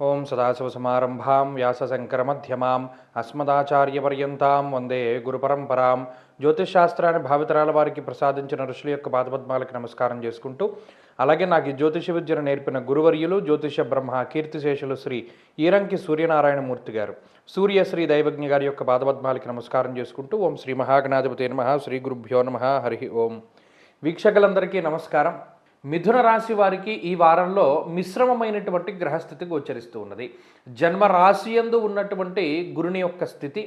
ఓం సదాశివసమారంభాం వ్యాసశంకరమధ్యమాం అస్మదాచార్యపర్యంతాం వందే గురుపరంపరాం. జ్యోతిషశాస్త్రాన్ని భావితరాల వారికి ప్రసాదించిన ఋషుల యొక్క పాదపద్మాలకి నమస్కారం చేసుకుంటూ, అలాగే నాకు ఈ జ్యోతిష విద్యను నేర్పిన గురువర్యులు జ్యోతిష బ్రహ్మ కీర్తిశేషులు శ్రీ ఈరంకి సూర్యనారాయణమూర్తి గారు, సూర్యశ్రీ దైవజ్ఞ గారి యొక్క పాదపద్మాలకి నమస్కారం చేసుకుంటూ, ఓం శ్రీ మహాగణాధిపతి నమః, శ్రీ గురుభ్యో నమః, హరి ఓం. వీక్షకులందరికీ నమస్కారం. మిథున రాశి వారికి ఈ వారంలో మిశ్రమమైనటువంటి గ్రహస్థితి గోచరిస్తూ ఉన్నది. జన్మ రాశి యందు ఉన్నటువంటి గురుని యొక్క స్థితి,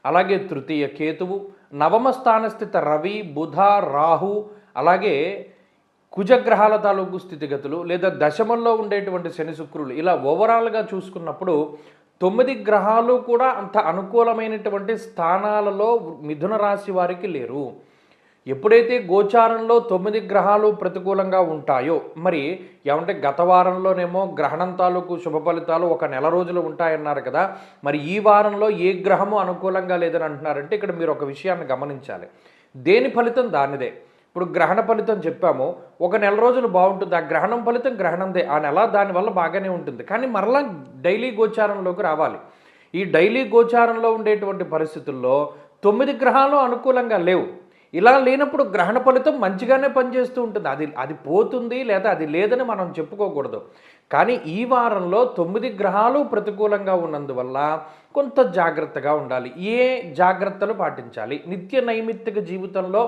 అలాగే తృతీయ కేతువు, నవమ స్థాన స్థిత రవి, బుధ, రాహు, అలాగే కుజగ్రహాల తాలూకు స్థితిగతులు, లేదా దశమంలో ఉండేటువంటి శని శుక్రులు, ఇలా ఓవరాల్గా చూసుకున్నప్పుడు 9 గ్రహాలు కూడా అంత అనుకూలమైనటువంటి స్థానాలలో మిథున రాశి వారికి లేరు. ఎప్పుడైతే గోచారంలో 9 గ్రహాలు ప్రతికూలంగా ఉంటాయో, మరి ఏమంటే గత వారంలోనేమో గ్రహణం తాలూకు శుభ ఫలితాలు ఒక నెల రోజులు ఉంటాయన్నారు కదా, మరి ఈ వారంలో ఏ గ్రహము అనుకూలంగా లేదని అంటున్నారంటే ఇక్కడ మీరు ఒక విషయాన్ని గమనించాలి. దేని ఫలితం దానిదే. ఇప్పుడు గ్రహణ ఫలితం చెప్పాము, ఒక నెల రోజులు బాగుంటుంది, ఆ గ్రహణం ఫలితం గ్రహణందే, ఆ నెల దానివల్ల బాగానే ఉంటుంది. కానీ మరలా డైలీ గోచారంలోకి రావాలి. ఈ డైలీ గోచారంలో ఉండేటువంటి పరిస్థితుల్లో 9 గ్రహాలు అనుకూలంగా లేవు. ఇలా లేనప్పుడు గ్రహణ ఫలితం మంచిగానే పనిచేస్తూ ఉంటుంది. అది పోతుంది లేదా అది లేదని మనం చెప్పుకోకూడదు. కానీ ఈ వారంలో 9 గ్రహాలు ప్రతికూలంగా ఉన్నందువల్ల కొంత జాగ్రత్తగా ఉండాలి. ఏ జాగ్రత్తలు పాటించాలి? నిత్య నైమిత్తిక జీవితంలో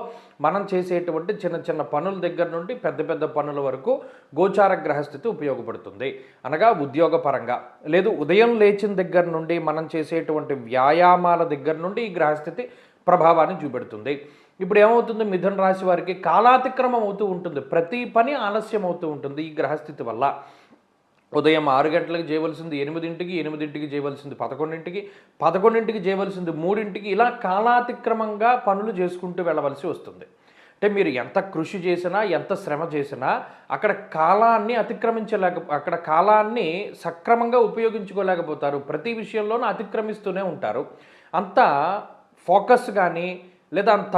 మనం చేసేటువంటి చిన్న చిన్న పనుల దగ్గర నుండి పెద్ద పెద్ద పనుల వరకు గోచార గ్రహస్థితి ఉపయోగపడుతుంది. అనగా ఉద్యోగపరంగా, లేదు ఉదయం లేచిన దగ్గర నుండి మనం చేసేటువంటి వ్యాయామాల దగ్గర నుండి ఈ గ్రహస్థితి ప్రభావాన్ని చూపెడుతుంది. ఇప్పుడు ఏమవుతుంది, మిథున రాశి వారికి కాలాతిక్రమం అవుతూ ఉంటుంది, ప్రతి పని ఆలస్యం అవుతూ ఉంటుంది ఈ గ్రహస్థితి వల్ల. ఉదయం 6 గంటలకు చేయవలసింది 8ంటికి, 8ంటికి చేయవలసింది 11ంటికి, 11ంటికి చేయవలసింది 3ంటికి, ఇలా కాలాతిక్రమంగా పనులు చేసుకుంటూ వెళ్ళవలసి వస్తుంది. అంటే మీరు ఎంత కృషి చేసినా, ఎంత శ్రమ చేసినా అక్కడ కాలాన్ని అక్కడ కాలాన్ని సక్రమంగా ఉపయోగించుకోలేకపోతారు. ప్రతి విషయంలోనూ అతిక్రమిస్తూనే ఉంటారు. అంత ఫోకస్ కానీ లేదా అంత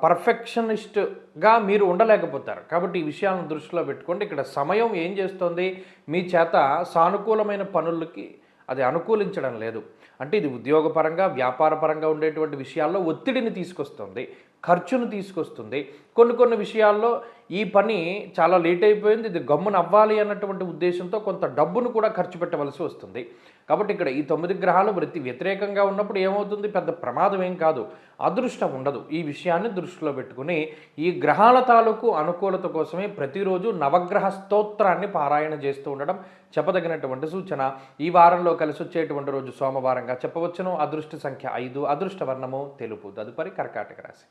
పర్ఫెక్షనిస్ట్గా మీరు ఉండలేకపోతారు. కాబట్టి ఈ విషయాలను దృష్టిలో పెట్టుకోండి. ఇక్కడ సమయం ఏం చేస్తుంది, మీ చేత సానుకూలమైన పనులకి అది అనుకూలించడం లేదు. అంటే ఇది ఉద్యోగపరంగా, వ్యాపారపరంగా ఉండేటువంటి విషయాల్లో ఒత్తిడిని తీసుకొస్తుంది, ఖర్చును తీసుకొస్తుంది. కొన్ని విషయాల్లో ఈ పని చాలా లేట్ అయిపోయింది, ఇది గమ్మున అవ్వాలి అన్నటువంటి ఉద్దేశంతో కొంత డబ్బును కూడా ఖర్చు పెట్టవలసి వస్తుంది. కాబట్టి ఇక్కడ ఈ 9 గ్రహాలు వ్యతిరేకంగా ఉన్నప్పుడు ఏమవుతుంది, పెద్ద ప్రమాదం ఏం కాదు, అదృష్టం ఉండదు. ఈ విషయాన్ని దృష్టిలో పెట్టుకుని ఈ గ్రహాల తాలూకు అనుకూలత కోసమే ప్రతిరోజు నవగ్రహ స్తోత్రాన్ని పారాయణ చేస్తూ ఉండడం చెప్పదగినటువంటి సూచన. ఈ వారంలో కలిసి వచ్చేటువంటి రోజు సోమవారంగా చెప్పవచ్చును. అదృష్ట సంఖ్య 5, అదృష్ట వర్ణము తెలుపు. తదుపరి కర్కాటక రాశి.